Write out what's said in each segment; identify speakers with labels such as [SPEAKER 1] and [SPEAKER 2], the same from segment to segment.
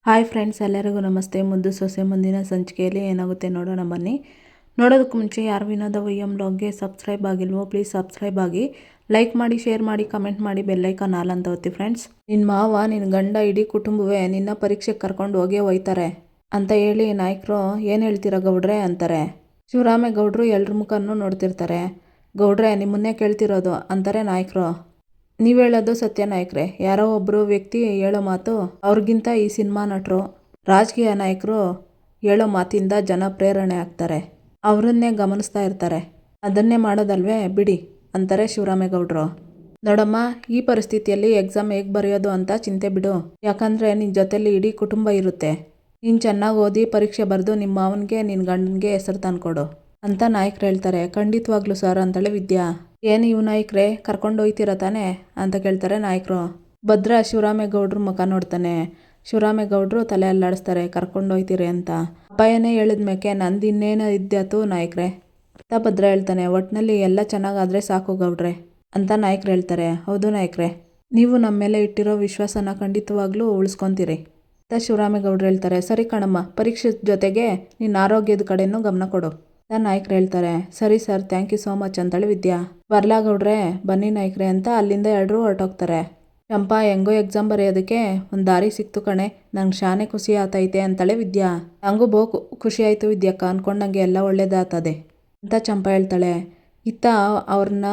[SPEAKER 1] Hi friends, ಎಲ್ಲರಿಗೂ ನಮಸ್ತೆ. ಮುದ್ದು ಸೊಸೆ ಮುಂದಿನ ಸಂಚಿಕೆಯಲ್ಲಿ ಏನಾಗುತ್ತೆ ನೋಡೋಣ ಬನ್ನಿ. ನೋಡೋದಕ್ಕೆ ಮುಂಚೆ ಯಾರು ವಿನೋದ ವೈಎಂ ಬ್ಲಾಗ್ಗೆ ಸಬ್ಸ್ಕ್ರೈಬ್ ಆಗಿಲ್ವೋ ಪ್ಲೀಸ್ ಸಬ್ಸ್ಕ್ರೈಬ್ ಆಗಿ, ಲೈಕ್ ಮಾಡಿ, ಶೇರ್ ಮಾಡಿ, ಕಮೆಂಟ್ ಮಾಡಿ, ಬೆಲ್ಲೈಕಾನ್ ಆಲ್ ಅಂತ ಒತ್ತಿ ಫ್ರೆಂಡ್ಸ್. ನಿನ್ನ ಮಾವ, ನಿನ್ನ ಗಂಡ, ಇಡೀ ಕುಟುಂಬವೇ ನಿನ್ನ ಪರೀಕ್ಷೆಗೆ ಕರ್ಕೊಂಡು ಹೋಗೇ ಹೋಯ್ತಾರೆ ಅಂತ ಹೇಳಿ ನಾಯಕರು ಏನು ಹೇಳ್ತೀರ ಗೌಡ್ರೆ ಅಂತಾರೆ. ಶಿವರಾಮೇಗೌಡರು ಎಲ್ರ ಮುಖನೂ ನೋಡ್ತಿರ್ತಾರೆ. ಗೌಡ್ರೆ, ನಿಮ್ಮನ್ನೇ ಕೇಳ್ತಿರೋದು ಅಂತಾರೆ ನಾಯಕರು. ನೀವು ಹೇಳೋದು ಸತ್ಯ ನಾಯಕರೇ. ಯಾರೋ ಒಬ್ಬರು ವ್ಯಕ್ತಿ ಹೇಳೋ ಮಾತು ಅವ್ರಿಗಿಂತ ಈ ಸಿನಿಮಾ ನಟರು, ರಾಜಕೀಯ ನಾಯಕರು ಹೇಳೋ ಮಾತಿಂದ ಜನ ಪ್ರೇರಣೆ ಆಗ್ತಾರೆ, ಅವರನ್ನೇ ಗಮನಿಸ್ತಾ ಇರ್ತಾರೆ. ಅದನ್ನೇ ಮಾಡೋದಲ್ವೇ ಬಿಡಿ ಅಂತಾರೆ ಶಿವರಾಮೇಗೌಡರು. ನೋಡಮ್ಮ, ಈ ಪರಿಸ್ಥಿತಿಯಲ್ಲಿ ಎಕ್ಸಾಮ್ ಹೇಗೆ ಬರೆಯೋದು ಅಂತ ಚಿಂತೆ ಬಿಡು. ಯಾಕಂದರೆ ನಿನ್ನ ಜೊತೆಲಿ ಇಡೀ ಕುಟುಂಬ ಇರುತ್ತೆ. ನೀನು ಚೆನ್ನಾಗಿ ಓದಿ ಪರೀಕ್ಷೆ ಬರೆದು ನಿಮ್ಮ ಮಾವನಿಗೆ, ನಿನ್ನ ಗಂಡನಿಗೆ ಹೆಸರು ತಂದ್ಕೊಡು ಅಂತ ನಾಯಕರು ಹೇಳ್ತಾರೆ. ಖಂಡಿತವಾಗ್ಲೂ ಸರ್ ಅಂತೇಳಿ ವಿದ್ಯಾ. ಏನು ಇವು ನಾಯಕರೇ, ಕರ್ಕೊಂಡು ಹೋಯ್ತಿರ ತಾನೆ ಅಂತ ಕೇಳ್ತಾರೆ ನಾಯಕರು. ಭದ್ರ ಶಿವರಾಮೇಗೌಡ್ರ ಮುಖ ನೋಡ್ತಾನೆ. ಶಿವರಾಮೇಗೌಡರು ತಲೆ ಅಲ್ಲಾಡಿಸ್ತಾರೆ. ಕರ್ಕೊಂಡು ಹೋಯ್ತೀರಿ ಅಂತ ಅಪ್ಪಯ್ಯನೇ ಹೇಳಿದ್ಮೇಕೆ ನಂದು ಇನ್ನೇನು ಇದ್ದಾತು ನಾಯಕರೇ ಅಂತ ಭದ್ರ ಹೇಳ್ತಾನೆ. ಒಟ್ಟಿನಲ್ಲಿ ಎಲ್ಲ ಚೆನ್ನಾಗಾದರೆ ಸಾಕು ಗೌಡ್ರೆ ಅಂತ ನಾಯಕರು ಹೇಳ್ತಾರೆ. ಹೌದು ನಾಯಕರೇ, ನೀವು ನಮ್ಮ ಮೇಲೆ ಇಟ್ಟಿರೋ ವಿಶ್ವಾಸನ ಖಂಡಿತವಾಗ್ಲೂ ಉಳಿಸ್ಕೊತೀರಿ ಅಂತ ಶಿವರಾಮೇಗೌಡರು ಹೇಳ್ತಾರೆ. ಸರಿ ಕಣಮ್ಮ, ಪರೀಕ್ಷೆ ಜೊತೆಗೆ ನಿನ್ನ ಆರೋಗ್ಯದ ಕಡೆನೂ ಗಮನ ಕೊಡು ಅಂತ ನಾಯಕರು ಹೇಳ್ತಾರೆ. ಸರಿ sir, thank you so much ಅಂತೇಳಿ ವಿದ್ಯಾ. ಬರ್ಲಾ ಗೌಡ್ರೆ, ಬನ್ನಿ ನಾಯಕರೇ ಅಂತ ಅಲ್ಲಿಂದ ಎಲ್ಲರೂ ಹೊರಟೋಗ್ತಾರೆ. ಚಂಪಾ, ಹೆಂಗೋ ಎಕ್ಸಾಮ್ ಬರೆಯೋದಕ್ಕೆ ಒಂದು ದಾರಿ ಸಿಕ್ತು ಕಣೆ, ನಂಗೆ ಶಾನೆ ಖುಷಿ ಆತೈತೆ ಅಂತಾಳೆ ವಿದ್ಯಾ. ನಂಗೂ ಖುಷಿ ಆಯಿತು ವಿದ್ಯಕ್ಕ, ಅಂದ್ಕೊಂಡಂಗೆ ಎಲ್ಲ ಒಳ್ಳೇದಾಗ್ತದೆ ಅಂತ ಚಂಪಾ ಹೇಳ್ತಾಳೆ. ಇತ್ತ ಅವ್ರನ್ನ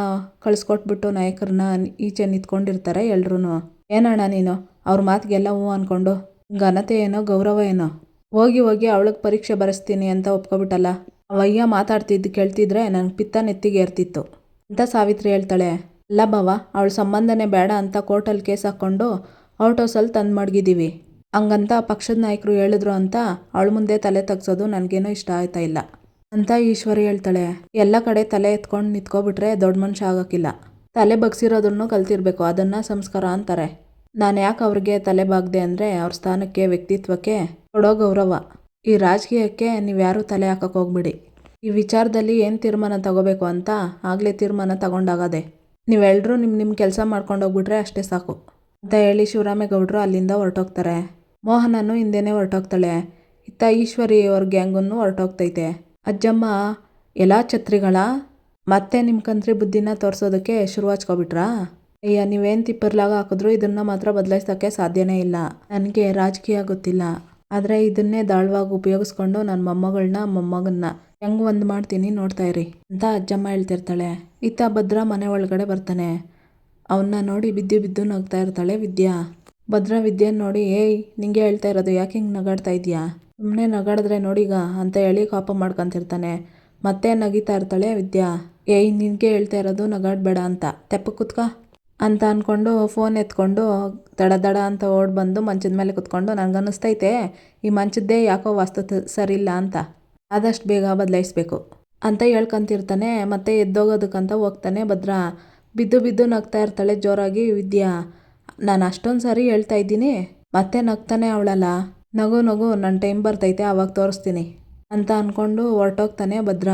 [SPEAKER 1] ಕಳಿಸ್ಕೊಟ್ಬಿಟ್ಟು ನಾಯಕರನ್ನ ಈಚೆ ನಿಂತ್ಕೊಂಡಿರ್ತಾರೆ ಎಲ್ರೂ. ಏನಣ್ಣ ನೀನು ಅವ್ರ ಮಾತಿಗೆಲ್ಲ ಹ್ಞೂ ಅಂದ್ಕೊಂಡು, ಘನತೆ ಏನೋ ಗೌರವ ಏನೋ, ಹೋಗಿ ಹೋಗಿ ಅವಳಿಗೆ ಪರೀಕ್ಷೆ ಬರೆಸ್ತೀನಿ ಅಂತ ಒಪ್ಕೊಬಿಟ್ಟಲ್ಲ. ಅವಯ್ಯ ಮಾತಾಡ್ತಿದ್ದು ಕೇಳ್ತಿದ್ರೆ ನನಗೆ ಪಿತ್ತ ನೆತ್ತಿಗೆ ಏರ್ತಿತ್ತು ಅಂತ ಸಾವಿತ್ರಿ ಹೇಳ್ತಾಳೆ. ಅಲ್ಲ ಬಾವ, ಅವಳ ಸಂಬಂಧನೇ ಬೇಡ ಅಂತ ಕೋರ್ಟಲ್ಲಿ ಕೇಸ್ ಹಾಕ್ಕೊಂಡು ಔಟ್ ಹೌಸಲ್ಲಿ ತಂದು ಮಡಗಿದ್ದೀವಿ. ಹಂಗಂತ ಪಕ್ಷದ ನಾಯಕರು ಹೇಳಿದ್ರು ಅಂತ ಅವಳ ಮುಂದೆ ತಲೆ ತಗ್ಸೋದು ನನಗೇನೋ ಇಷ್ಟ ಆಯ್ತಾ ಇಲ್ಲ ಅಂತ ಈಶ್ವರಿ ಹೇಳ್ತಾಳೆ. ಎಲ್ಲ ಕಡೆ ತಲೆ ಎತ್ಕೊಂಡು ನಿಂತ್ಕೊಬಿಟ್ರೆ ದೊಡ್ಡ ಮನುಷ್ಯ ಆಗೋಕ್ಕಿಲ್ಲ. ತಲೆ ಬಗ್ಸಿರೋದನ್ನು ಕಲ್ತಿರ್ಬೇಕು, ಅದನ್ನು ಸಂಸ್ಕಾರ ಅಂತಾರೆ. ನಾನು ಯಾಕೆ ಅವ್ರಿಗೆ ತಲೆ ಬಾಗ್ದೆ ಅಂದರೆ ಅವ್ರ ಸ್ಥಾನಕ್ಕೆ, ವ್ಯಕ್ತಿತ್ವಕ್ಕೆ ಕೊಡೋ ಗೌರವ. ಈ ರಾಜಕೀಯಕ್ಕೆ ನೀವ್ಯಾರೂ ತಲೆ ಹಾಕಕ್ಕೆ ಹೋಗ್ಬಿಡಿ. ಈ ವಿಚಾರದಲ್ಲಿ ಏನು ತೀರ್ಮಾನ ತಗೋಬೇಕು ಅಂತ ಆಗಲೇ ತೀರ್ಮಾನ ತಗೊಂಡಾಗದೆ. ನೀವೆಲ್ಲರೂ ನಿಮ್ಮ ಕೆಲಸ ಮಾಡ್ಕೊಂಡು ಹೋಗ್ಬಿಟ್ರೆ ಅಷ್ಟೇ ಸಾಕು ಅಂತ ಹೇಳಿ ಶಿವರಾಮೇಗೌಡರು ಅಲ್ಲಿಂದ ಹೊರಟೋಗ್ತಾರೆ. ಮೋಹನನು ಹಿಂದೆನೇ ಹೊರಟೋಗ್ತಾಳೆ. ಇತ್ತ ಈಶ್ವರಿ ಅವ್ರ ಗ್ಯಾಂಗನ್ನು ಹೊರಟೋಗ್ತೈತೆ. ಅಜ್ಜಮ್ಮ, ಎಲ್ಲ ಛತ್ರಿಗಳ ಮತ್ತೆ ನಿಮ್ಮ ಕಂತ್ರಿ ಬುದ್ಧಿನ ತೋರಿಸೋದಕ್ಕೆ ಶುರು ಹಚ್ಕೊಬಿಟ್ರಾ? ಅಯ್ಯ, ನೀವೇನು ತಿಪ್ಪರ್ಲಾಗ ಹಾಕಿದ್ರು ಇದನ್ನು ಮಾತ್ರ ಬದಲಾಯಿಸೋಕ್ಕೆ ಸಾಧ್ಯನೇ ಇಲ್ಲ. ನನಗೆ ರಾಜಕೀಯ ಗೊತ್ತಿಲ್ಲ, ಆದರೆ ಇದನ್ನೇ ದಾಳವಾಗಿ ಉಪಯೋಗಿಸ್ಕೊಂಡು ನನ್ನ ಮೊಮ್ಮಗನ್ನ ಹೆಂಗೆ ಒಂದು ಮಾಡ್ತೀನಿ ನೋಡ್ತಾ ಇರಿ ಅಂತ ಅಜ್ಜಮ್ಮ ಹೇಳ್ತಿರ್ತಾಳೆ. ಇತ್ತ ಭದ್ರ ಮನೆ ಒಳಗಡೆ ಬರ್ತಾನೆ. ಅವನ್ನ ನೋಡಿ ಬಿದ್ದು ಬಿದ್ದು ನಗ್ತಾ ಇರ್ತಾಳೆ ವಿದ್ಯಾ. ಭದ್ರ ವಿದ್ಯೆನ ನೋಡಿ, ಏಯ್ ನಿಂಗೆ ಹೇಳ್ತಾ ಇರೋದು, ಯಾಕೆ ಹಿಂಗೆ ನಗಾಡ್ತಾ ಇದೆಯಾ? ಸುಮ್ಮನೆ ನಗಾಡಿದ್ರೆ ನೋಡೀಗ ಅಂತ ಹೇಳಿ ಕೋಪ ಮಾಡ್ಕೊತಿರ್ತಾನೆ. ಮತ್ತೆ ನಗಿತಾ ಇರ್ತಾಳೆ ವಿದ್ಯಾ. ಏಯ್, ನಿನಗೆ ಹೇಳ್ತಾ ಇರೋದು ನಗಾಡಬೇಡ ಅಂತ, ತೆಪ್ಪ ಕುತ್ಕ ಅಂತ ಅಂದ್ಕೊಂಡು ಫೋನ್ ಎತ್ಕೊಂಡು ದಡ ದಡ ಅಂತ ಓಡ್ ಬಂದು ಮಂಚದ ಮೇಲೆ ಕುತ್ಕೊಂಡು, ನನಗನ್ನಿಸ್ತೈತೆ ಈ ಮಂಚದ್ದೇ ಯಾಕೋ ವಾಸ್ತು ಸರಿಯಿಲ್ಲ ಅಂತ, ಆದಷ್ಟು ಬೇಗ ಬದಲಾಯಿಸ್ಬೇಕು ಅಂತ ಹೇಳ್ಕೊಂತಿರ್ತಾನೆ. ಮತ್ತೆ ಎದ್ದೋಗೋದಕ್ಕಂತ ಹೋಗ್ತಾನೆ ಭದ್ರ. ಬಿದ್ದು ಬಿದ್ದು ನಗ್ತಾ ಇರ್ತಾಳೆ ಜೋರಾಗಿ ವಿದ್ಯಾ. ನಾನು ಅಷ್ಟೊಂದು ಸರಿ ಹೇಳ್ತಾ ಇದ್ದೀನಿ, ಮತ್ತೆ ನಗ್ತಾನೆ ಅವಳಲ್ಲ. ನಗು ನಗು, ನನ್ನ ಟೈಮ್ ಬರ್ತೈತೆ ಆವಾಗ ತೋರಿಸ್ತೀನಿ ಅಂತ ಅಂದ್ಕೊಂಡು ಹೊರಟೋಗ್ತಾನೆ ಭದ್ರ.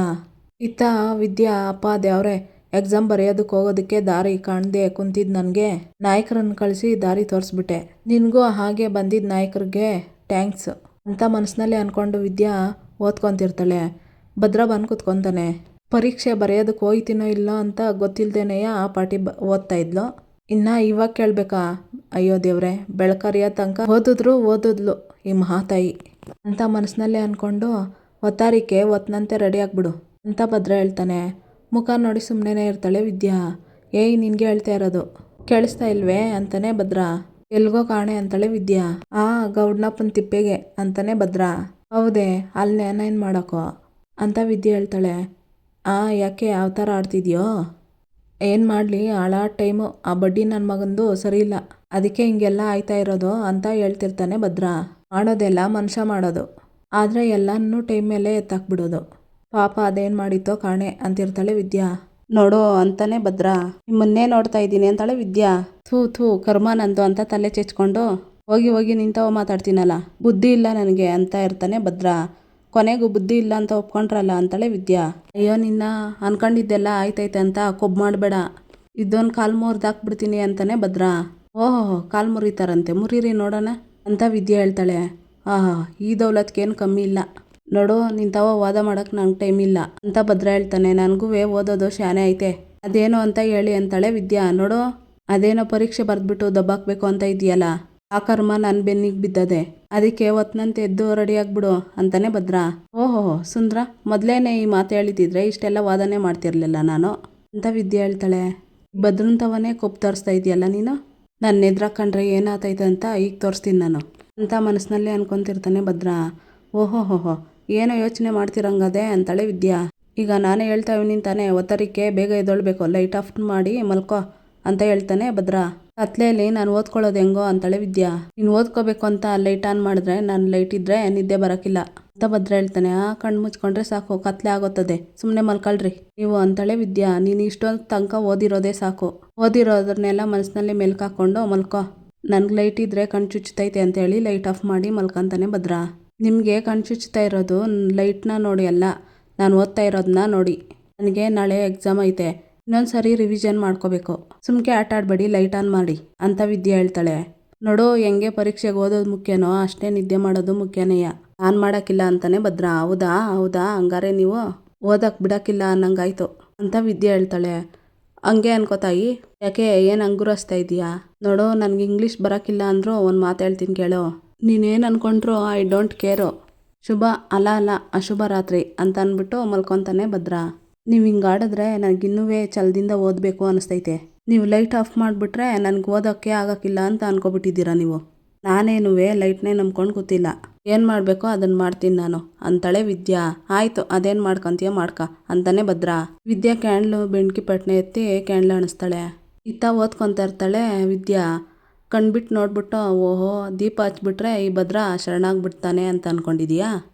[SPEAKER 1] ಇತ್ತ ವಿದ್ಯಾ, ಅಪ್ಪ ದೇವ್ರೆ, ಎಕ್ಸಾಮ್ ಬರೆಯೋದಕ್ಕೆ ಹೋಗೋದಕ್ಕೆ ದಾರಿ ಕಾಣದೆ ಕುಂತಿದ್ದು ನನಗೆ ನಾಯಕರನ್ನು ಕಳಿಸಿ ದಾರಿ ತೋರಿಸ್ಬಿಟ್ಟೆ. ನಿನಗೂ ಹಾಗೆ ಬಂದಿದ್ದ ನಾಯಕರಿಗೆ ಥ್ಯಾಂಕ್ಸ್ ಅಂತ ಮನಸ್ಸಿನಲ್ಲಿ ಅಂದ್ಕೊಂಡು ವಿದ್ಯಾ ಓದ್ಕೊತಿರ್ತಾಳೆ. ಭದ್ರ ಬಂದು ಕುತ್ಕೊತಾನೆ. ಪರೀಕ್ಷೆ ಬರೆಯೋದಕ್ಕೆ ಹೋಯ್ತೀನೋ ಇಲ್ಲೋ ಅಂತ ಗೊತ್ತಿಲ್ದೇನೆಯ ಆ ಪಾಟಿ ಓದ್ತಾ ಇದ್ಲು. ಇನ್ನು ಇವಾಗ ಕೇಳಬೇಕಾ? ಅಯ್ಯೋ ದೇವ್ರೆ, ಬೆಳಕರಿಯೋ ತನಕ ಓದಿದ್ಲು ಈ ಮಹಾತಾಯಿ ಅಂತ ಮನಸ್ಸಿನಲ್ಲೇ ಅಂದ್ಕೊಂಡು, ಒತ್ತಾರಿಕೆ ಒತ್ತನಂತೆ ರೆಡಿ ಆಗ್ಬಿಡು ಅಂತ ಭದ್ರ ಹೇಳ್ತಾನೆ. ಮುಖ ನೋಡಿ ಸುಮ್ಮನೆ ಇರ್ತಾಳೆ ವಿದ್ಯಾ. ಏಯ್, ನಿನಗೆ ಹೇಳ್ತಾ ಇರೋದು ಕೇಳಿಸ್ತಾ ಇಲ್ವೇ ಅಂತಾನೆ ಭದ್ರ. ಎಲ್ಗೋ ಕಾಣೆ ಅಂತಾಳೆ ವಿದ್ಯಾ. ಗೌಡ್ನಪ್ಪನ ತಿಪ್ಪೆಗೆ ಅಂತಾನೆ ಭದ್ರ. ಹೌದೇ, ಅಲ್ಲಿ ನಾನೇನು ಮಾಡೋಕ್ಕೋ ಅಂತ ವಿದ್ಯೆ ಹೇಳ್ತಾಳೆ. ಯಾಕೆ ಯಾವ ಥರ ಆಡ್ತಿದ್ಯೋ? ಏನು ಮಾಡಲಿ, ಹಾಳಾದ ಟೈಮು, ಆ ಬಡ್ಡಿ ನನ್ನ ಮಗಂದು ಸರಿಯಿಲ್ಲ, ಅದಕ್ಕೆ ಹಿಂಗೆಲ್ಲ ಆಯ್ತಾ ಇರೋದು ಅಂತ ಹೇಳ್ತಿರ್ತಾನೆ ಭದ್ರ. ಮಾಡೋದೆಲ್ಲ ಮನುಷ್ಯ ಮಾಡೋದು, ಆದರೆ ಎಲ್ಲನೂ ಟೈಮ್ ಮೇಲೆ ಎತ್ತಾಕ್ಬಿಡೋದು. ಪಾಪ ಅದೇನು ಮಾಡಿತ್ತೋ ಕಾಣೆ ಅಂತಿರ್ತಾಳೆ ವಿದ್ಯಾ. ನೋಡು ಅಂತಾನೆ ಭದ್ರ. ನಿಮ್ಮನ್ನೇ ನೋಡ್ತಾ ಇದ್ದೀನಿ ಅಂತಾಳೆ ವಿದ್ಯಾ. ಥೂ ಕರ್ಮ ನಂದು ಅಂತ ತಲೆ ಚೆಚ್ಕೊಂಡು, ಹೋಗಿ ಹೋಗಿ ನಿಂತವ ಮಾತಾಡ್ತೀನಲ್ಲ, ಬುದ್ಧಿ ಇಲ್ಲ ನನಗೆ ಅಂತ ಇರ್ತಾನೆ ಭದ್ರ. ಕೊನೆಗೂ ಬುದ್ಧಿ ಇಲ್ಲ ಅಂತ ಒಪ್ಕೊಂಡ್ರಲ್ಲ ಅಂತಾಳೆ ವಿದ್ಯಾ. ಅಯ್ಯೋ, ನಿನ್ನ ಅನ್ಕೊಂಡಿದ್ದೆಲ್ಲ ಆಯ್ತೈತೆ ಅಂತ ಕೊಬ್ಬು ಮಾಡಬೇಡ, ಇದೊಂದು ಕಾಲು ಮುರಿದಾಕ್ಬಿಡ್ತೀನಿ ಅಂತಾನೆ ಭದ್ರ. ಓಹೋ, ಕಾಲು ಮುರಿತಾರಂತೆ, ಮುರೀರಿ ನೋಡೋಣ ಅಂತ ವಿದ್ಯೆ ಹೇಳ್ತಾಳೆ. ಆಹಾ, ಈ ದೌಲತ್ಗೇನು ಕಮ್ಮಿ ಇಲ್ಲ ನೋಡು. ನಿಂತವ ವಾದ ಮಾಡಕ್ಕೆ ನಂಗೆ ಟೈಮ್ ಇಲ್ಲ ಅಂತ ಭದ್ರ ಹೇಳ್ತಾನೆ. ನನಗೂ ಓದೋದು ಶಾನೆ ಐತೆ, ಅದೇನೋ ಅಂತ ಹೇಳಿ ಅಂತಾಳೆ ವಿದ್ಯಾ. ನೋಡು, ಅದೇನೋ ಪರೀಕ್ಷೆ ಬರೆದ್ಬಿಟ್ಟು ದಬ್ಬಾಕ್ಬೇಕು ಅಂತ ಇದೆಯಲ್ಲ, ಆ ಕರ್ಮ ನನ್ನ ಬೆನ್ನಿಗೆ ಬಿದ್ದದೆ, ಅದಕ್ಕೆ ಒತ್ನಂತೆ ಎದ್ದು ರೆಡಿ ಆಗ್ಬಿಡು ಅಂತಾನೆ ಭದ್ರ. ಓಹೋ ಸುಂದ್ರ, ಮೊದಲೇನೆ ಈ ಮಾತು ಹೇಳಿದಿದ್ರೆ ಇಷ್ಟೆಲ್ಲ ವಾದನೆ ಮಾಡ್ತಿರ್ಲಿಲ್ಲ ನಾನು ಅಂತ ವಿದ್ಯಾ ಹೇಳ್ತಾಳೆ. ಭದ್ರಂತವನೇ ಕೊಪ್ಪು ತೋರಿಸ್ತಾ ಇದೆಯಲ್ಲ ನೀನು, ನನ್ನ ಎದುರಾಕೊಂಡ್ರೆ ಏನಾಗ್ತೈತೆ ಅಂತ ಈಗ ತೋರಿಸ್ತೀನಿ ನಾನು ಅಂತ ಮನಸ್ಸಿನಲ್ಲೇ ಅನ್ಕೊತಿರ್ತಾನೆ ಭದ್ರ. ಓಹೋ ಏನೋ ಯೋಚನೆ ಮಾಡ್ತಿರಂಗದೆ ಅಂತಾಳೆ ವಿದ್ಯಾ. ಈಗ ನಾನೇ ಹೇಳ್ತಾ ಇವ್ನಿ ತಾನೆ, ಒತ್ತರಿಕೆ ಬೇಗ ಎದ್ದೊಳ್ಬೇಕು, ಲೈಟ್ ಆಫ್ ಮಾಡಿ ಮಲ್ಕೋ ಅಂತ ಹೇಳ್ತಾನೆ ಭದ್ರ. ಕತ್ಲೆಯಲ್ಲಿ ನಾನು ಓದ್ಕೊಳ್ಳೋದು ಹೆಂಗೋ ಅಂತಾಳೆ ವಿದ್ಯಾ. ನೀನು ಓದ್ಕೋಬೇಕು ಅಂತ ಲೈಟ್ ಆನ್ ಮಾಡಿದ್ರೆ, ನಾನು ಲೈಟ್ ಇದ್ರೆ ನಿದ್ದೆ ಬರೋಕ್ಕಿಲ್ಲ ಅಂತ ಭದ್ರ ಹೇಳ್ತಾನೆ. ಕಣ್ಣು ಮುಚ್ಕೊಂಡ್ರೆ ಸಾಕು, ಕತ್ಲೆ ಆಗೋತ್ತದೆ, ಸುಮ್ಮನೆ ಮಲ್ಕೊಳ್ರಿ ನೀವು ಅಂತಾಳೆ ವಿದ್ಯಾ. ನೀನು ಇಷ್ಟೊಂದು ತನಕ ಓದಿರೋದೇ ಸಾಕು, ಓದಿರೋದನ್ನೆಲ್ಲ ಮನಸ್ಸಿನಲ್ಲಿ ಮೆಲ್ಕಾಕೊಂಡು ಮಲ್ಕೋ, ನನ್ಗೆ ಲೈಟ್ ಇದ್ರೆ ಕಣ್ಣು ಚುಚ್ಚುತ್ತೈತೆ ಅಂತೇಳಿ ಲೈಟ್ ಆಫ್ ಮಾಡಿ ಮಲ್ಕೊಂತಾನೆ ಭದ್ರ. ನಿಮಗೆ ಕಣ್ಣು ಚುಚ್ಚುತ್ತಾ ಇರೋದು ಲೈಟ್ನ ನೋಡಿ ಅಲ್ಲ, ನಾನು ಓದ್ತಾ ಇರೋದನ್ನ ನೋಡಿ. ನನಗೆ ನಾಳೆ ಎಕ್ಸಾಮ್ ಐತೆ, ಇನ್ನೊಂದು ಸರಿ ರಿವಿಷನ್ ಮಾಡ್ಕೋಬೇಕು, ಸುಮ್ಕೆ ಆಟ ಆಡಬೇಡಿ, ಲೈಟ್ ಆನ್ ಮಾಡಿ ಅಂತ ವಿದ್ಯಾ ಹೇಳ್ತಾಳೆ. ನೋಡು, ಹೆಂಗೆ ಪರೀಕ್ಷೆಗೆ ಓದೋದು ಮುಖ್ಯನೋ ಅಷ್ಟೇ ನಿದ್ದೆ ಮಾಡೋದು ಮುಖ್ಯನೇಯ, ಆನ್ ಮಾಡೋಕ್ಕಿಲ್ಲ ಅಂತಾನೆ ಭದ್ರ. ಹೌದಾ ಹಂಗಾರೆ ನೀವು ಓದಕ್ಕೆ ಬಿಡೋಕ್ಕಿಲ್ಲ ಅನ್ನಂಗಾಯ್ತು ಅಂತ ವಿದ್ಯಾ ಹೇಳ್ತಾಳೆ. ಹಂಗೆ ಅನ್ಕೋತಾಯಿ, ಯಾಕೆ ಏನು ಅಂಗುರಸ್ತಾ ಇದೆಯಾ? ನೋಡು, ನನಗೆ ಇಂಗ್ಲೀಷ್ ಬರೋಕ್ಕಿಲ್ಲ ಅಂದರೂ ಒಂದು ಮಾತು ಹೇಳ್ತೀನಿ ಕೇಳು, ನೀನೇನು ಅಂದ್ಕೊಂಡ್ರು ಐ ಡೋಂಟ್ ಕೇರು, ಶುಭ ಅಲ್ಲ ಅಶುಭ ರಾತ್ರಿ ಅಂತ ಅಂದ್ಬಿಟ್ಟು ಮಲ್ಕೊತಾನೆ ಭದ್ರ. ನೀವು ಹಿಂಗೆ ಆಡಿದ್ರೆ ನನಗಿನ್ನೂ ಛಲದಿಂದ ಓದಬೇಕು ಅನಿಸ್ತೈತೆ, ನೀವು ಲೈಟ್ ಆಫ್ ಮಾಡಿಬಿಟ್ರೆ ನನಗೆ ಓದೋಕ್ಕೆ ಆಗೋಕ್ಕಿಲ್ಲ ಅಂತ ಅನ್ಕೊಬಿಟ್ಟಿದ್ದೀರಾ ನೀವು. ನಾನೇನು ಲೈಟ್ನೇ ನಂಬ್ಕೊಂಡು ಕೂತಿಲ್ಲ, ಏನು ಮಾಡಬೇಕೋ ಅದನ್ನು ಮಾಡ್ತೀನಿ ನಾನು ಅಂತಾಳೆ ವಿದ್ಯಾ. ಆಯಿತು, ಅದೇನು ಮಾಡ್ಕೊತೀಯೋ ಮಾಡ್ಕ ಅಂತಾನೆ ಭದ್ರ. ವಿದ್ಯಾ ಕ್ಯಾಂಡ್ಲು ಬೆಂಕಿ ಪಟ್ನೆ ಎತ್ತಿ ಕ್ಯಾಂಡ್ಲು ಅಣಿಸ್ತಾಳೆ. ಇತ್ತ ಓದ್ಕೊತಾ ಇರ್ತಾಳೆ ವಿದ್ಯಾ. ಕಣ್ಬಿಟ್ಟು ನೋಡ್ಬಿಟ್ಟು, ಓಹೋ ದೀಪ ಹಚ್ಬಿಟ್ರೆ ಈ ಭದ್ರ ಶರಣಾಗ್ಬಿಡ್ತಾನೆ ಅಂತ ಅಂದ್ಕೊಂಡಿದೀಯಾ?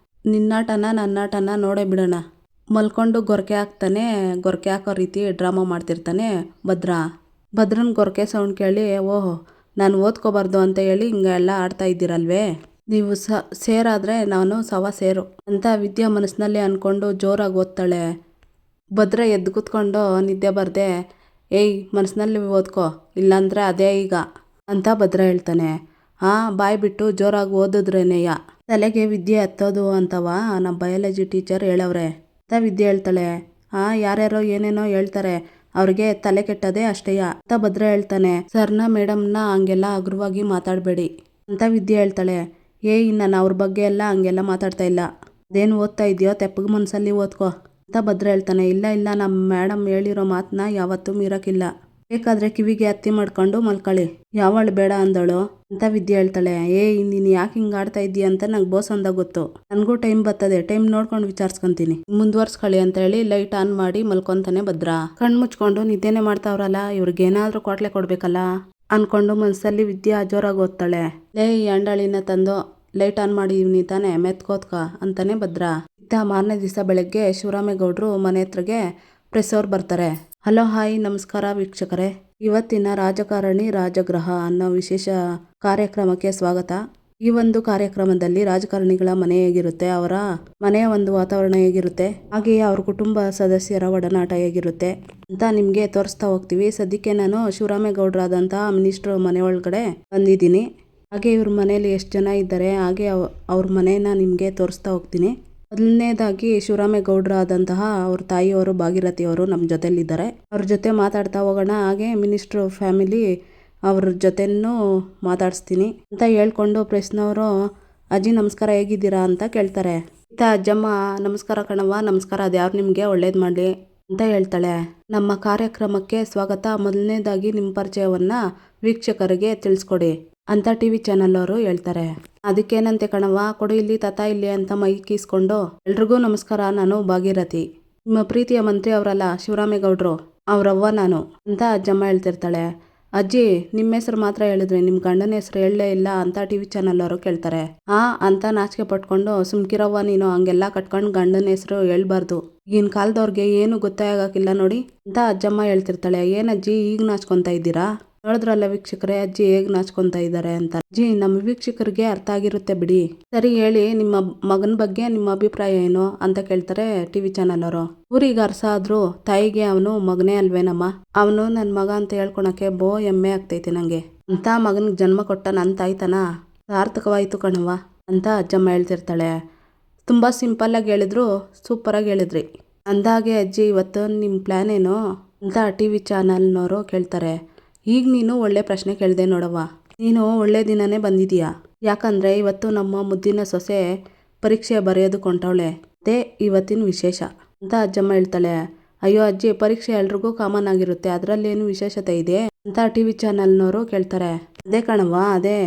[SPEAKER 1] ನಿನ್ನಾಟನ ನನ್ನಾಟನ ನೋಡೇ ಬಿಡೋಣ. ಮಲ್ಕೊಂಡು ಗೊರಕೆ ಹಾಕ್ತಾನೆ, ಗೊರಕೆ ಹಾಕೋ ರೀತಿ ಡ್ರಾಮಾ ಮಾಡ್ತಿರ್ತಾನೆ ಭದ್ರ. ಭದ್ರನ ಗೊರಕೆ ಸೌಂಡ್ ಕೇಳಿ, ಓಹೋ ನಾನು ಓದ್ಕೋಬಾರ್ದು ಅಂತ ಹೇಳಿ ಹಿಂಗೆಲ್ಲ ಆಡ್ತಾ ಇದ್ದೀರಲ್ವೇ, ನೀವು ಸೇರಾದರೆ ನಾನು ಸೇರು ಅಂತ ವಿದ್ಯಾ ಮನಸ್ಸಿನಲ್ಲಿ ಅಂದ್ಕೊಂಡು ಜೋರಾಗಿ ಓದ್ತಾಳೆ. ಭದ್ರ ಎದ್ದು ಕೂತ್ಕೊಂಡು ನಿದ್ದೆ ಬರ್ದೆ, ಏಯ್ ಮನಸ್ಸಿನಲ್ಲಿ ಓದ್ಕೋ, ಇಲ್ಲಾಂದರೆ ಅದೇ ಈಗ ಅಂತ ಭದ್ರ ಹೇಳ್ತಾನೆ. ಬಾಯ್ ಬಿಟ್ಟು ಜೋರಾಗಿ ಓದಿದ್ರೇನೆಯ ತಲೆಗೆ ವಿದ್ಯೆ ಹತ್ತೋದು ಅಂತವ ನಮ್ಮ ಬಯಾಲಜಿ ಟೀಚರ್ ಹೇಳವ್ರೆ ಅಂತ ವಿದ್ಯೆ ಹೇಳ್ತಾಳೆ. ಯಾರ್ಯಾರೋ ಏನೇನೋ ಹೇಳ್ತಾರೆ, ಅವ್ರಿಗೆ ತಲೆ ಕೆಟ್ಟದೆ ಅಷ್ಟೇಯ ಅಂತ ಭದ್ರ ಹೇಳ್ತಾನೆ. ಸರ್ನ ಮೇಡಮ್ನ ಹಂಗೆಲ್ಲ ಹಗುರವಾಗಿ ಮಾತಾಡಬೇಡಿ ಅಂತ ವಿದ್ಯೆ ಹೇಳ್ತಾಳೆ. ನಾನು ಅವ್ರ ಬಗ್ಗೆ ಎಲ್ಲ ಹಂಗೆಲ್ಲ ಮಾತಾಡ್ತಾ ಇಲ್ಲ, ಅದೇನು ಓದ್ತಾ ಇದೆಯೋ ತೆಪ್ಪಗೆ ಮನಸ್ಸಲ್ಲಿ ಓದ್ಕೋ ಅಂತ ಭದ್ರ ಹೇಳ್ತಾನೆ. ಇಲ್ಲ ನಮ್ಮ ಮೇಡಮ್ ಹೇಳಿರೋ ಮಾತನ್ನ ಯಾವತ್ತೂ ಮೀರೋಕ್ಕಿಲ್ಲ, ಬೇಕಾದರೆ ಕಿವಿಗೆ ಹತ್ತಿ ಮಾಡ್ಕೊಂಡು ಮಲ್ಕೊಳ್ಳಿ, ಯಾವಳು ಬೇಡ ಅಂದಳು ಅಂತ ವಿದ್ಯೆ ಹೇಳ್ತಾಳೆ. ನೀನು ಯಾಕೆ ಹಿಂಗೆ ಆಡ್ತಾ ಇದ್ದೀಯ ಅಂತ ನಂಗೆ ಬೋಸ್ ಅಂದಾಗ ಗೊತ್ತು, ನನಗೂ ಟೈಮ್ ಬರ್ತದೆ, ಟೈಮ್ ನೋಡ್ಕೊಂಡು ವಿಚಾರಿಸ್ಕೊತೀನಿ, ಮುಂದುವರ್ಸ್ಕೊಳ್ಳಿ ಅಂತ ಹೇಳಿ ಲೈಟ್ ಆನ್ ಮಾಡಿ ಮಲ್ಕೊತಾನೆ ಭದ್ರ. ಕಣ್ಣು ಮುಚ್ಕೊಂಡು ನಿದ್ದೆನೆ ಮಾಡ್ತಾವ್ರಲ್ಲ, ಇವ್ರಿಗೇನಾದ್ರೂ ಕೊಟ್ಲೆ ಕೊಡ್ಬೇಕಲ್ಲ ಅನ್ಕೊಂಡು ಮನಸ್ಸಲ್ಲಿ ವಿದ್ಯಾ ಜೋರಾಗಿ ಓದ್ತಾಳೆ. ಅಂಡಾಳಿನ ತಂದು ಲೈಟ್ ಆನ್ ಮಾಡಿ ಇವ್ನಿ ತಾನೆ ಮೆತ್ಕೋತ್ಕ ಅಂತಾನೆ ಭದ್ರ. ಮಾರನೇ ದಿವಸ ಬೆಳಗ್ಗೆ ಶಿವರಾಮೇಗೌಡರು ಮನೆ ಹತ್ರಗೆ ಪ್ರೆಸ್ ಅವ್ರು ಬರ್ತಾರೆ. ಹಲೋ ಹಾಯ್ ನಮಸ್ಕಾರ ವೀಕ್ಷಕರೇ, ಇವತ್ತಿನ ರಾಜಕಾರಣಿ ರಾಜಗೃಹ ಅನ್ನೋ ವಿಶೇಷ ಕಾರ್ಯಕ್ರಮಕ್ಕೆ ಸ್ವಾಗತ. ಈ ಒಂದು ಕಾರ್ಯಕ್ರಮದಲ್ಲಿ ರಾಜಕಾರಣಿಗಳ ಮನೆ ಹೇಗಿರುತ್ತೆ, ಅವರ ಮನೆಯ ಒಂದು ವಾತಾವರಣ ಹೇಗಿರುತ್ತೆ, ಹಾಗೆಯೇ ಅವ್ರ ಕುಟುಂಬ ಸದಸ್ಯರ ಒಡನಾಟ ಹೇಗಿರುತ್ತೆ ಅಂತ ನಿಮಗೆ ತೋರಿಸ್ತಾ ಹೋಗ್ತೀವಿ. ಸದ್ಯಕ್ಕೆ ನಾನು ಶಿವರಾಮೇಗೌಡರಾದಂತಹ ಮಿನಿಸ್ಟ್ರ್ ಮನೆ ಒಳಗಡೆ ಬಂದಿದ್ದೀನಿ. ಹಾಗೆ ಇವ್ರ ಮನೇಲಿ ಎಷ್ಟು ಜನ ಇದ್ದಾರೆ, ಹಾಗೆ ಅವ್ರ ಮನೇನ ನಿಮಗೆ ತೋರಿಸ್ತಾ ಹೋಗ್ತೀನಿ. ಮೊದಲನೇದಾಗಿ ಶಿವರಾಮೇಗೌಡರಾದಂತಹ ಅವ್ರ ತಾಯಿಯವರು ಭಾಗೀರಥಿಯವರು ನಮ್ಮ ಜೊತೆಲಿದ್ದಾರೆ, ಅವ್ರ ಜೊತೆ ಮಾತಾಡ್ತಾ ಹೋಗೋಣ. ಹಾಗೆ ಮಿನಿಸ್ಟ್ರು ಫ್ಯಾಮಿಲಿ ಅವ್ರ ಜೊತೆನೂ ಮಾತಾಡಿಸ್ತೀನಿ ಅಂತ ಹೇಳ್ಕೊಂಡು ಪ್ರೆಸ್ನವರು, ಅಜ್ಜಿ ನಮಸ್ಕಾರ ಹೇಗಿದ್ದೀರಾ ಅಂತ ಕೇಳ್ತಾರೆ. ಅಜ್ಜಮ್ಮ ನಮಸ್ಕಾರ ಕಣವ್ವ, ನಮಸ್ಕಾರ, ಅದ್ಯಾರು ನಿಮಗೆ ಒಳ್ಳೇದು ಮಾಡಲಿ ಅಂತ ಹೇಳ್ತಾಳೆ. ನಮ್ಮ ಕಾರ್ಯಕ್ರಮಕ್ಕೆ ಸ್ವಾಗತ, ಮೊದಲನೇದಾಗಿ ನಿಮ್ಮ ಪರಿಚಯವನ್ನು ವೀಕ್ಷಕರಿಗೆ ತಿಳಿಸ್ಕೊಡಿ ಅಂತ ಟಿವಿ ಚಾನಲ್ ಅವರು ಹೇಳ್ತಾರೆ. ಅದಕ್ಕೇನಂತೆ ಕಣವ್ವ, ಕೊಡು ಇಲ್ಲಿ ತಾತ ಇಲ್ಲಿ ಅಂತ ಮೈಕ್ ಇಸ್ಕೊಂಡು, ಎಲ್ರಿಗೂ ನಮಸ್ಕಾರ, ನಾನು ಭಾಗೀರಥಿ, ನಿಮ್ಮ ಪ್ರೀತಿಯ ಮಂತ್ರಿ ಅವರಲ್ಲ ಶಿವರಾಮೇಗೌಡರು ಅವ್ರವ್ವ ನಾನು ಅಂತ ಅಜ್ಜಮ್ಮ ಹೇಳ್ತಿರ್ತಾಳೆ. ಅಜ್ಜಿ ನಿಮ್ಮ ಹೆಸರು ಮಾತ್ರ ಹೇಳಿದ್ರಿ, ನಿಮ್ಮ ಗಂಡನ ಹೆಸರು ಹೇಳಲೇ ಇಲ್ಲ ಅಂತ ಟಿವಿ ಚಾನಲ್ ಅವರು ಕೇಳ್ತಾರೆ. ಅಂತ ನಾಚಿಕೆ ಪಟ್ಕೊಂಡು, ಸುಮ್ಕಿರವ್ವ ನೀನು, ಹಂಗೆಲ್ಲ ಕಟ್ಕೊಂಡು ಗಂಡನ ಹೆಸರು ಹೇಳ್ಬಾರ್ದು, ಈಗಿನ ಕಾಲದವ್ರಿಗೆ ಏನು ಗೊತ್ತೇ ಆಗೋಕ್ಕಿಲ್ಲ ನೋಡಿ ಅಂತ ಅಜ್ಜಮ್ಮ ಹೇಳ್ತಿರ್ತಾಳೆ. ಏನಜ್ಜಿ ಈಗ ನಾಚ್ಕೊತಾ ಇದ್ದೀರಾ? ನೋಡಿದ್ರಲ್ಲ ವೀಕ್ಷಕರೇ, ಅಜ್ಜಿ ಹೇಗೆ ನಾಚ್ಕೊತಾ ಇದ್ದಾರೆ ಅಂತ. ಅಜ್ಜಿ ನಮ್ಮ ವೀಕ್ಷಕರಿಗೆ ಅರ್ಥ ಆಗಿರುತ್ತೆ ಬಿಡಿ, ಸರಿ ಹೇಳಿ ನಿಮ್ಮ ಮಗನ ಬಗ್ಗೆ ನಿಮ್ಮ ಅಭಿಪ್ರಾಯ ಏನು ಅಂತ ಕೇಳ್ತಾರೆ ಟಿವಿ ಚಾನಲ್ ಅವರು. ಊರಿಗೆ ಅರ್ಸ ಆದ್ರೂ ತಾಯಿಗೆ ಅವನು ಮಗನೇ ಅಲ್ವೇನಮ್ಮ, ಅವನು ನನ್ನ ಮಗ ಅಂತ ಹೇಳ್ಕೊಳಕ್ಕೆ ಹೆಮ್ಮೆ ಆಗ್ತೈತೆ ನಂಗೆ ಅಂತ ಮಗನಿಗೆ ಜನ್ಮ ಕೊಟ್ಟ ನನ್ನ ತಾಯ್ತನ ಸಾರ್ಥಕವಾಯ್ತು ಕಣವ್ವ ಅಂತ ಅಜ್ಜಮ್ಮ ಹೇಳ್ತಿರ್ತಾಳೆ. ತುಂಬ ಸಿಂಪಲ್ಲಾಗಿ ಹೇಳಿದ್ರು, ಸೂಪರಾಗಿ ಹೇಳಿದ್ರಿ. ಅಂದಾಗೆ ಅಜ್ಜಿ ಇವತ್ತು ನಿಮ್ಮ ಪ್ಲ್ಯಾನ್ ಏನು ಅಂತ ಟಿ ವಿ ಚಾನಲ್ನವರು ಕೇಳ್ತಾರೆ. ಈಗ ನೀನು ಒಳ್ಳೆ ಪ್ರಶ್ನೆ ಕೇಳಿದೆ ನೋಡವ್ವ. ನೀನು ಒಳ್ಳೆ ದಿನನೇ ಬಂದಿದೀಯಾ. ಯಾಕಂದರೆ ಇವತ್ತು ನಮ್ಮ ಮುದ್ದಿನ ಸೊಸೆ ಪರೀಕ್ಷೆ ಬರೆಯೋದು ಕೊಂಟವಳೆ. ಅದೇ ಇವತ್ತಿನ ವಿಶೇಷ ಅಂತ ಅಜ್ಜಮ್ಮ ಹೇಳ್ತಾಳೆ. ಅಯ್ಯೋ ಅಜ್ಜಿ, ಪರೀಕ್ಷೆ ಎಲ್ರಿಗೂ ಕಾಮನ್ ಆಗಿರುತ್ತೆ, ಅದರಲ್ಲೇನು ವಿಶೇಷತೆ ಇದೆ ಅಂತ ಟಿ ವಿ ಚಾನಲ್ನವರು ಕೇಳ್ತಾರೆ. ಅದೇ ಕಣವ್ವ, ಅದೇ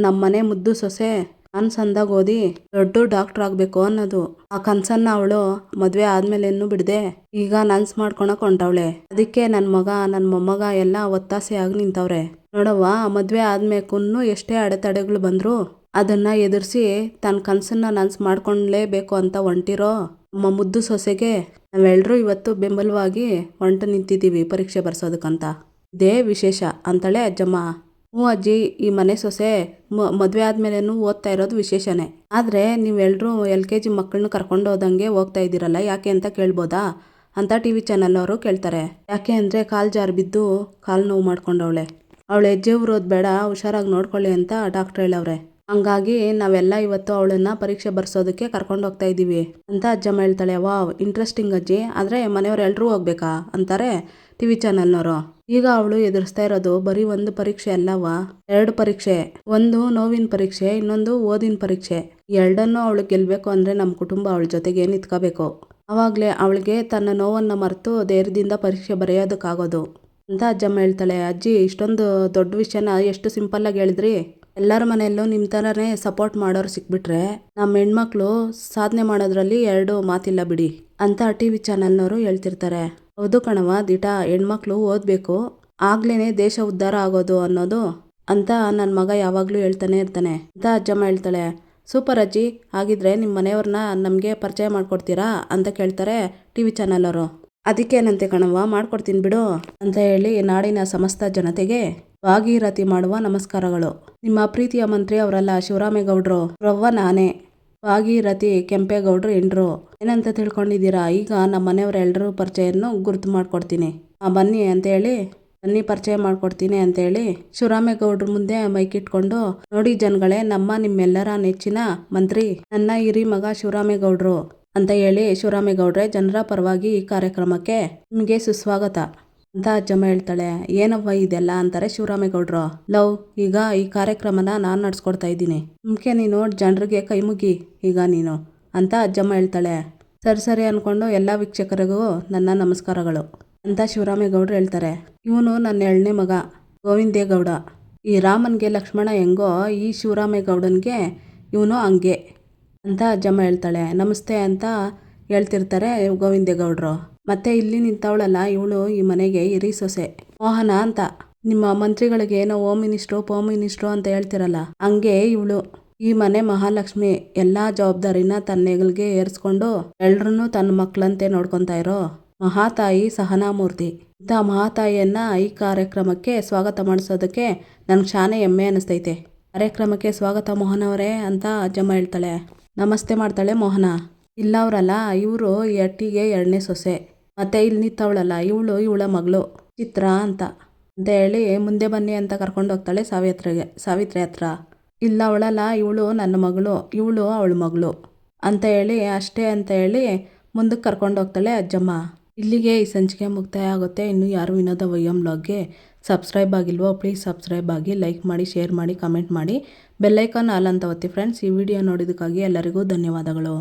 [SPEAKER 1] ನಮ್ಮನೆ ಮುದ್ದು ಸೊಸೆ ಕನ್ಸಂದಾಗ ಓದಿ ದೊಡ್ಡ ಡಾಕ್ಟರ್ ಆಗಬೇಕು ಅನ್ನೋದು. ಆ ಕನ್ಸನ್ನ ಅವಳು ಮದುವೆ ಆದ್ಮೇಲೇನು ಬಿಡದೆ ಈಗ ನನ್ಸ್ ಮಾಡ್ಕೊಳಕ್ ಹೊಂಟವಳೆ. ಅದಕ್ಕೆ ನನ್ನ ಮಗ ನನ್ನ ಮೊಮ್ಮಗ ಎಲ್ಲ ಒತ್ತಾಸೆಯಾಗಿ ನಿಂತವ್ರೆ ನೋಡವ್ವ. ಮದುವೆ ಆದ್ಮೇಕೂ ಎಷ್ಟೇ ಅಡೆತಡೆಗಳು ಬಂದ್ರು ಅದನ್ನ ಎದುರಿಸಿ ತನ್ನ ಕನ್ಸನ್ನ ನನ್ಸ್ ಮಾಡ್ಕೊಂಡ್ಲೇಬೇಕು ಅಂತ ಹೊಂಟಿರೋ ನಮ್ಮ ಮುದ್ದು ಸೊಸೆಗೆ ನಾವೆಲ್ಲರೂ ಇವತ್ತು ಬೆಂಬಲವಾಗಿ ಹೊಂಟು ನಿಂತಿದ್ದೀವಿ ಪರೀಕ್ಷೆ ಬರ್ಸೋದಕ್ಕಂತ. ಇದೇ ವಿಶೇಷ ಅಂತಾಳೆ ಅಜ್ಜಮ್ಮ. ಹ್ಞೂ ಅಜ್ಜಿ, ಈ ಮನೆ ಸೊಸೆ ಮದುವೆ ಆದ್ಮೇಲೇನು ಓದ್ತಾ ಇರೋದು ವಿಶೇಷನೇ. ಆದರೆ ನೀವೆಲ್ಲರೂ LKG ಮಕ್ಕಳನ್ನ ಕರ್ಕೊಂಡು ಹೋದಂಗೆ ಹೋಗ್ತಾ ಇದ್ದೀರಲ್ಲ, ಯಾಕೆ ಅಂತ ಕೇಳ್ಬೋದಾ ಅಂತ ಟಿ ವಿ ಚಾನಲ್ನವರು ಕೇಳ್ತಾರೆ. ಯಾಕೆ ಅಂದರೆ ಕಾಲು ಜಾರು ಬಿದ್ದು ಕಾಲು ನೋವು ಮಾಡ್ಕೊಂಡವಳೆ. ಅವಳು ಹೆಜ್ಜೆ ಊರೋದು ಬೇಡ, ಹುಷಾರಾಗಿ ನೋಡ್ಕೊಳ್ಳಿ ಅಂತ ಡಾಕ್ಟ್ರ್ ಹೇಳವ್ರೆ. ಹಂಗಾಗಿ ನಾವೆಲ್ಲ ಇವತ್ತು ಅವಳನ್ನ ಪರೀಕ್ಷೆ ಬರ್ಸೋದಕ್ಕೆ ಕರ್ಕೊಂಡು ಹೋಗ್ತಾ ಇದ್ದೀವಿ ಅಂತ ಅಜ್ಜಮ್ಮ ಹೇಳ್ತಾಳೆ. ವಾವ್, ಇಂಟ್ರೆಸ್ಟಿಂಗ್ ಅಜ್ಜಿ. ಆದರೆ ಮನೆಯವ್ರು ಎಲ್ಲರೂ ಹೋಗ್ಬೇಕಾ ಅಂತಾರೆ ಟಿ ವಿ ಚಾನಲ್ನವರು. ಈಗ ಅವಳು ಎದುರಿಸ್ತಾ ಇರೋದು ಬರೀ ಒಂದು ಪರೀಕ್ಷೆ ಅಲ್ಲವ, 2 ಪರೀಕ್ಷೆ. ಒಂದು ನೋವಿನ ಪರೀಕ್ಷೆ, ಇನ್ನೊಂದು ಓದಿನ ಪರೀಕ್ಷೆ. ಎರಡನ್ನೂ ಅವಳು ಗೆಲ್ಲಬೇಕು ಅಂದರೆ ನಮ್ಮ ಕುಟುಂಬ ಅವಳ ಜೊತೆಗೆ ನಿಂತ್ಕೋಬೇಕು. ಆವಾಗಲೇ ಅವಳಿಗೆ ತನ್ನ ನೋವನ್ನು ಮರೆತು ಧೈರ್ಯದಿಂದ ಪರೀಕ್ಷೆ ಬರೆಯೋದಕ್ಕಾಗೋದು ಅಂತ ಅಜ್ಜಮ್ಮ ಹೇಳ್ತಾಳೆ. ಅಜ್ಜಿ, ಇಷ್ಟೊಂದು ದೊಡ್ಡ ವಿಷಯನ ಎಷ್ಟು ಸಿಂಪಲ್ಲಾಗಿ ಹೇಳಿದ್ರಿ. ಎಲ್ಲರ ಮನೆಯಲ್ಲೂ ನಿಮ್ಮ ಥರನೇ ಸಪೋರ್ಟ್ ಮಾಡೋರು ಸಿಕ್ಬಿಟ್ರೆ ನಮ್ಮ ಹೆಣ್ಮಕ್ಳು ಸಾಧನೆ ಮಾಡೋದ್ರಲ್ಲಿ 2 ಮಾತಿಲ್ಲ ಬಿಡಿ ಅಂತ ಟಿ ವಿ ಚಾನಲ್ನವರು ಹೇಳ್ತಿರ್ತಾರೆ. ಹೌದು ಕಣವ ದಿಟ, ಹೆಣ್ಮಕ್ಳು ಓದಬೇಕು, ಆಗ್ಲೇ ದೇಶ ಉದ್ಧಾರ ಆಗೋದು ಅನ್ನೋದು ಅಂತ ನನ್ನ ಮಗ ಯಾವಾಗಲೂ ಹೇಳ್ತಾನೆ ಇರ್ತಾನೆ ಅಂತ ಅಜ್ಜಮ್ಮ ಹೇಳ್ತಾಳೆ. ಸೂಪರ್ ಅಜ್ಜಿ, ಹಾಗಿದ್ರೆ ನಿಮ್ಮ ಮನೆಯವ್ರನ್ನ ನಮಗೆ ಪರಿಚಯ ಮಾಡ್ಕೊಡ್ತೀರಾ ಅಂತ ಕೇಳ್ತಾರೆ ಟಿ ವಿ ಚಾನಲ್ ಅವರು. ಅದಕ್ಕೇನಂತೆ ಕಣವ್ವ, ಮಾಡ್ಕೊಡ್ತೀನಿ ಬಿಡು ಅಂತ ಹೇಳಿ ನಾಡಿನ ಸಮಸ್ತ ಜನತೆಗೆ ಭಾಗೀರಥಿ ಮಾಡುವ ನಮಸ್ಕಾರಗಳು. ನಿಮ್ಮ ಪ್ರೀತಿಯ ಮಂತ್ರಿ ಅವರಲ್ಲ ಶಿವರಾಮೇಗೌಡರು, ರವ್ವ ನಾನೇ ಭಾಗೀರಥಿ ಕೆಂಪೇಗೌಡರು ಎಂಡ್ರು. ಏನಂತ ತಿಳ್ಕೊಂಡಿದ್ದೀರಾ? ಈಗ ನಮ್ಮ ಮನೆಯವರೆಲ್ಲರೂ ಪರಿಚಯವನ್ನು ಗುರುತು ಮಾಡ್ಕೊಡ್ತೀನಿ, ಬನ್ನಿ ಅಂತೇಳಿ, ಬನ್ನಿ ಪರಿಚಯ ಮಾಡ್ಕೊಡ್ತೀನಿ ಅಂತೇಳಿ ಶಿವರಾಮೇಗೌಡ್ರ ಮುಂದೆ ಮೈಕಿಟ್ಕೊಂಡು, ನೋಡಿ ಜನಗಳೇ, ನಿಮ್ಮೆಲ್ಲರ ನೆಚ್ಚಿನ ಮಂತ್ರಿ ನನ್ನ ಹಿರಿ ಮಗ ಶಿವರಾಮೇಗೌಡರು ಅಂತ ಹೇಳಿ ಶಿವರಾಮೇಗೌಡ್ರೆ, ಜನರ ಪರವಾಗಿ ಈ ಕಾರ್ಯಕ್ರಮಕ್ಕೆ ನಿಮಗೆ ಸುಸ್ವಾಗತ ಅಂತ ಅಜ್ಜಮ್ಮ ಹೇಳ್ತಾಳೆ. ಏನವ್ವ ಇದೆಲ್ಲ ಅಂತಾರೆ ಶಿವರಾಮೇಗೌಡರು. ಲವ್, ಈಗ ಈ ಕಾರ್ಯಕ್ರಮನ ನಾನು ನಡ್ಸ್ಕೊಡ್ತಾ ಇದ್ದೀನಿ, ನಿಮ್ಗೆ ನೀನು ಜನರಿಗೆ ಕೈ ಮುಗಿ ಈಗ ನೀನು ಅಂತ ಅಜ್ಜಮ್ಮ ಹೇಳ್ತಾಳೆ. ಸರಿ ಅಂದ್ಕೊಂಡು ಎಲ್ಲ ವೀಕ್ಷಕರಿಗೂ ನನ್ನ ನಮಸ್ಕಾರಗಳು ಅಂತ ಶಿವರಾಮೇಗೌಡರು ಹೇಳ್ತಾರೆ. ಇವನು ನನ್ನ 2ನೇ ಮಗ ಗೋವಿಂದೇಗೌಡ. ಈ ರಾಮನ್ಗೆ ಲಕ್ಷ್ಮಣ ಹೆಂಗೋ ಈ ಶಿವರಾಮೇಗೌಡನಿಗೆ ಇವನು ಹಂಗೆ ಅಂತ ಅಜ್ಜಮ್ಮ ಹೇಳ್ತಾಳೆ. ನಮಸ್ತೆ ಅಂತ ಹೇಳ್ತಿರ್ತಾರೆ ಗೋವಿಂದೇಗೌಡರು. ಮತ್ತೆ ಇಲ್ಲಿ ನಿಂತವಳಲ್ಲ, ಇವಳು ಈ ಮನೆಗೆ ಹಿರಿ ಸೊಸೆ ಮೋಹನ ಅಂತ. ನಿಮ್ಮ ಮಂತ್ರಿಗಳಿಗೆ ಏನೋ ಹೋಮ್ ಮಿನಿಸ್ಟ್ರು ಅಂತ ಹೇಳ್ತಿರಲ್ಲ, ಹಂಗೆ ಇವಳು ಈ ಮನೆ ಮಹಾಲಕ್ಷ್ಮಿ. ಎಲ್ಲಾ ಜವಾಬ್ದಾರಿನ ತನ್ನ ಹೆಗಲಿಗೆ ಏರಿಸ್ಕೊಂಡು ಎಲ್ರನ್ನೂ ತನ್ನ ಮಕ್ಕಳಂತೆ ನೋಡ್ಕೊತಾ ಇರೋ ಮಹಾತಾಯಿ ಸಹನಾಮೂರ್ತಿ. ಇಂಥ ಮಹಾತಾಯಿಯನ್ನ ಈ ಕಾರ್ಯಕ್ರಮಕ್ಕೆ ಸ್ವಾಗತ ಮಾಡಿಸೋದಕ್ಕೆ ನನ್ಗೆ ಶಾನೆ ಹೆಮ್ಮೆ ಅನಿಸ್ತೈತೆ. ಕಾರ್ಯಕ್ರಮಕ್ಕೆ ಸ್ವಾಗತ ಮೋಹನ ಅವರೇ ಅಂತ ಅಜ್ಜಮ್ಮ ಹೇಳ್ತಾಳೆ. ನಮಸ್ತೆ ಮಾಡ್ತಾಳೆ ಮೋಹನ. ಇಲ್ಲವ್ರಲ್ಲ, ಇವರು ಈ ಅಟ್ಟಿಗೆ 2ನೇ ಸೊಸೆ. ಮತ್ತೆ ಇಲ್ಲಿ ನಿಂತವಳಲ್ಲ, ಇವಳ ಮಗಳು ಚಿತ್ರ ಅಂತ ಹೇಳಿ ಮುಂದೆ ಬನ್ನಿ ಅಂತ ಕರ್ಕೊಂಡು ಹೋಗ್ತಾಳೆ ಸಾವಿತ್ರಿ ಹತ್ರ. ಇಲ್ಲ ಅವಳಲ್ಲ, ಇವಳು ನನ್ನ ಮಗಳು, ಇವಳು ಅವಳ ಮಗಳು ಅಂತ ಹೇಳಿ ಅಷ್ಟೇ ಅಂತ ಹೇಳಿ ಮುಂದಕ್ಕೆ ಕರ್ಕೊಂಡು ಹೋಗ್ತಾಳೆ ಅಜ್ಜಮ್ಮ. ಇಲ್ಲಿಗೆ ಈ ಸಂಚಿಕೆ ಮುಕ್ತಾಯ ಆಗುತ್ತೆ. ಇನ್ನು ಯಾರು ವಿನೋದ ವೈಎಂ ಬ್ಲಾಗ್ಗೆ ಸಬ್ಸ್ಕ್ರೈಬ್ ಆಗಿಲ್ವೋ ಪ್ಲೀಸ್ ಸಬ್ಸ್ಕ್ರೈಬ್ ಆಗಿ, ಲೈಕ್ ಮಾಡಿ, ಶೇರ್ ಮಾಡಿ, ಕಮೆಂಟ್ ಮಾಡಿ, ಬೆಲ್ಲೈಕಾನ್ ಆಲ್ ಅಂತ ಒತ್ತಿ ಫ್ರೆಂಡ್ಸ್. ಈ ವಿಡಿಯೋ ನೋಡಿದ್ದಕ್ಕಾಗಿ ಎಲ್ಲರಿಗೂ ಧನ್ಯವಾದಗಳು.